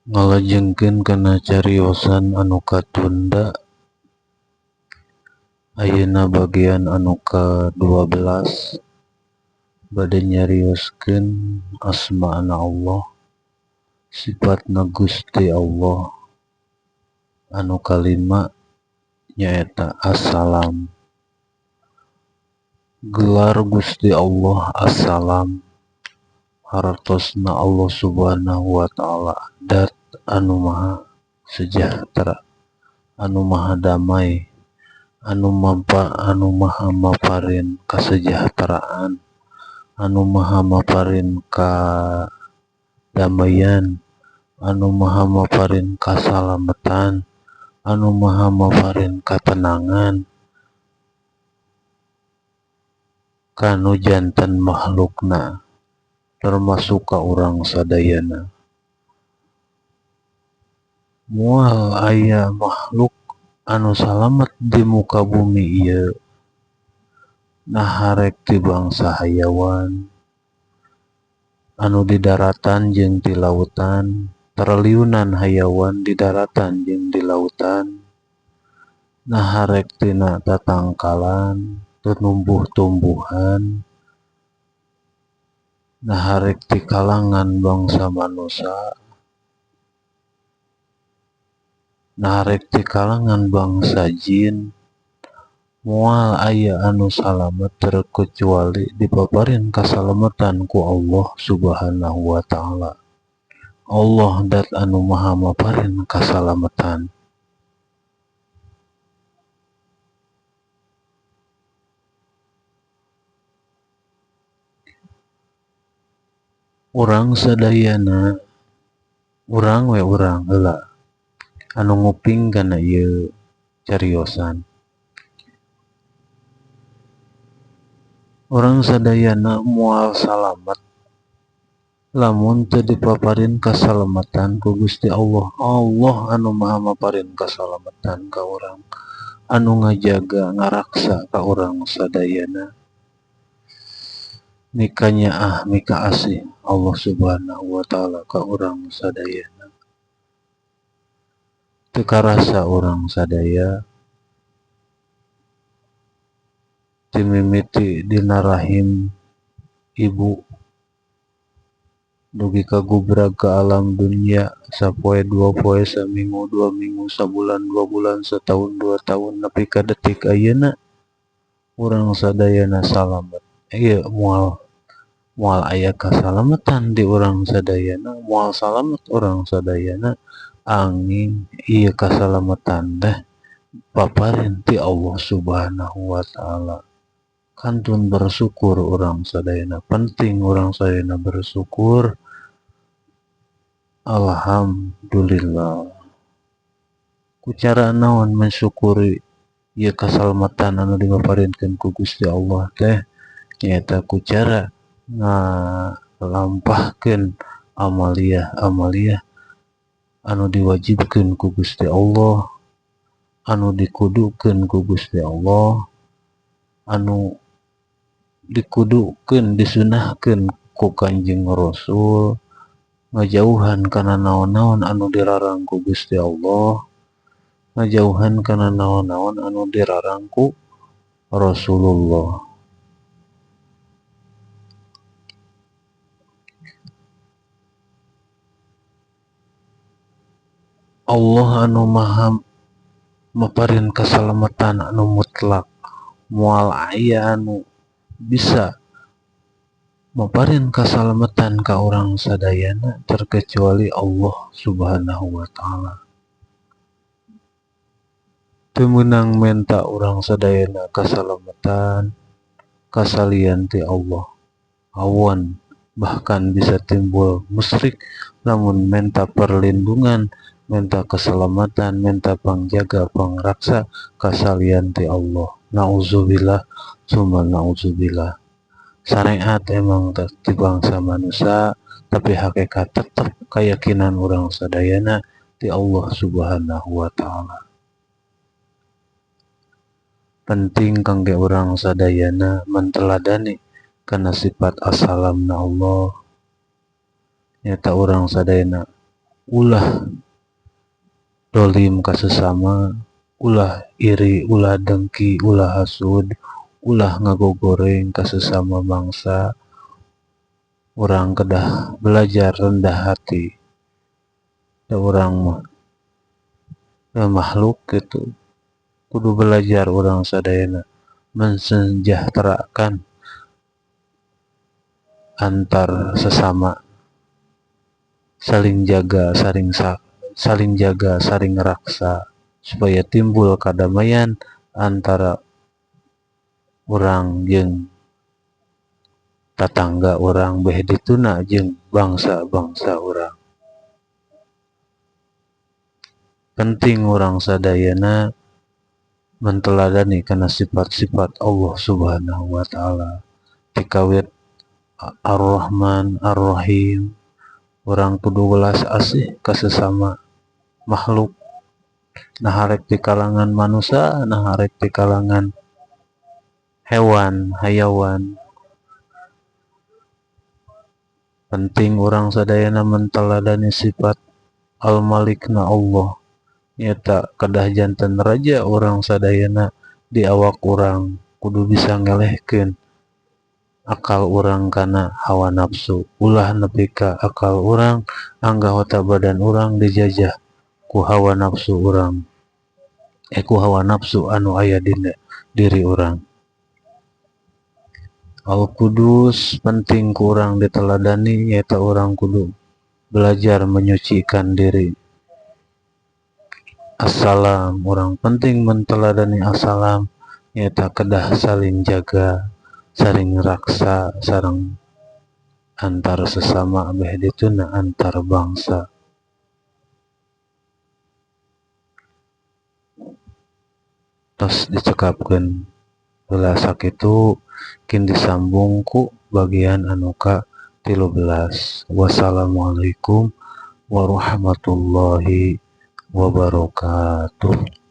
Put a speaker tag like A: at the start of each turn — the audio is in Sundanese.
A: Ngalajengkeun kana cariosan anu katunda. Ayeuna bagian anu ka-12 bade nyarioskeun asma'na Allah, sifatna Gusti Allah. Anu kalima nyaeta As-Salam. Gelar Gusti Allah As-Salam hartosna Allah Subhanahu wa Ta'ala, Dat anu maha sejahtera, anu maha damai, anu maha maparin kasejahteraan, anu maha maparin kadamaian, anu maha maparin kasalamatan, anu maha maparin katenangan kanu janten makhlukna termasuk ka urang sadayana. Moal aya makhluk anu salamet di muka bumi ieu, naharek ti bangsa hayawan anu di daratan jeung di lautan, triliunan hayawan di daratan jeung di lautan, naharek tina tatangkalan, tumbuh-tumbuhan, naharek ti kalangan bangsa manusia, naharek ti kalangan bangsa jin. Moal aya anu salamet terkecuali dipaparin kasalamatan ku Allah Subhanahu wa Ta'ala. Allah Dat anu maha maparin kasalamatan. Urang sadayana, urang heula anu nguping kana ieu cariosan. Urang sadayana moal salamet lamun teu dipaparin kasalamatan ku Gusti Allah. Allah anu maha maparin kasalamatan ka urang, anu ngajaga ngaraksa ka urang sadayana. Mika nyaah mika asih Allah Subhanahu wa Ta'ala ka urang sadayana. Teu karasa urang sadaya ti mimiti dina rahim ibu dugi kagubrag ka alam dunia sapoe, 2 poe, saminggu, 2 minggu, sabulan, 2 bulan, setahun, 2 tahun, nepi ka detik ayeuna urang sadayana salamet. Ieu moal aya kasalamatan di urang sadayana, moal salamet urang sadayana, angin ieu kasalamatan teh paparin ti Allah Subhanahu wa Ta'ala. Kantun bersyukur urang sadayana, penting urang sadayana bersyukur. Alhamdulillah. Ku cara naon mensyukuri ieu kasalamatan anu dipaparinkeun ku Gusti Allah teh nyaeta ku cara ngalampahkeun amalia-amalia anu diwajibkeun ku Gusti Allah, anu dikudukeun ku Gusti Allah, anu dikudukeun disunahkeun ku Kanjeng Rasul, ngajauhan kana naon-naon anu dilarang ku Gusti Allah, ngajauhan kana naon-naon anu dilarang ku Rasulullah. Allah anu maha maparin kasalamatan anu mutlak. Moal aya anu bisa maparin kasalamatan ka urang sadayana terkecuali Allah Subhanahu wa Ta'ala. Teu meunang menta urang sadayana kasalamatan kasalian ti Allah. Awan bahkan bisa timbul musyrik lamun menta perlindungan, menta keselamatan, menta pangjaga, pangraksa kasalian ti Allah. Nauzubillah, summa nauzubillah. Syariat emang ti bangsa manusia, tapi hakikat tetap keyakinan urang sadayana ti Allah Subhanahu wa Ta'ala. Penting kangge urang sadayana menteladani kana sifat as-salamna Allah. Nyata urang sadayana ulah dolim ka sesama, ulah iri, ulah dengki, ulah hasud, ulah ngagogoreng ka sesama bangsa. Urang kedah belajar rendah hati. Da urang mah makhluk gitu. Kudu belajar urang sadayana mensejahterakan antar sesama, saling jaga, saling raksa supaya timbul kadamaian antara urang jeung tatangga urang beh dituna jeung bangsa-bangsa urang. Penting urang sadayana menteladani kana sifat-sifat Allah Subhanahu wa taala. Tikawit Ar-Rahman, Ar-Rahim, urang kudu welas asih ka sesama makhluk. Nah harek di kalangan manusia, nah harek di kalangan hewan, hayawan. Penting urang sadayana menteladani sifat Al-Malikna Allah. Nyata kedah janten raja orang sadayana di awak orang kudu bisa ngelehkeun akal orang kana hawa nafsu, ulah nepi ka akal orang anggahota badan orang dijajah ku hawa nafsu orang, ku hawa nafsu anu aya dina diri orang. Al-Qudus penting ku urang diteladani, nyata orang kudu belajar menyucikan diri. Assalam, orang penting menteladani assalam, nyata kedah saling jaga, saling raksa, sareng antar sesama beh dituna antar bangsa. Tos dicekapkeun heula sakitu, kin disambung ku bagian anu ka 13. Wassalamualaikum warahmatullahi wabarakatuh.